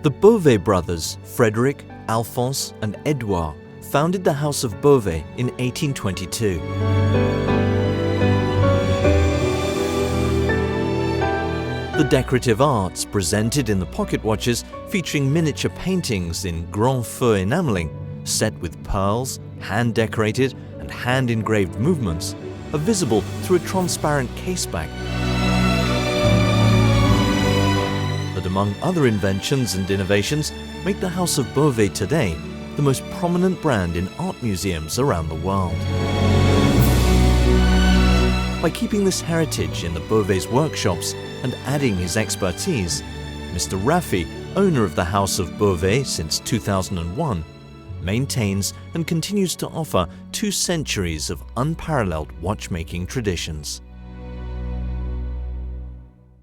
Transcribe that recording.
The Bovet brothers, Frederick, Alphonse and Edouard, founded the House of Bovet in 1822. The decorative arts presented in the pocket watches, featuring miniature paintings in grand feu enameling, set with pearls, hand-decorated and hand-engraved movements, are visible through a transparent caseback. That, among other inventions and innovations, make the House of Bovet today the most prominent brand in art museums around the world. By keeping this heritage in the Bovet's workshops and adding his expertise, Mr. Raffy, owner of the House of Bovet since 2001, maintains and continues to offer 2 centuries of unparalleled watchmaking traditions.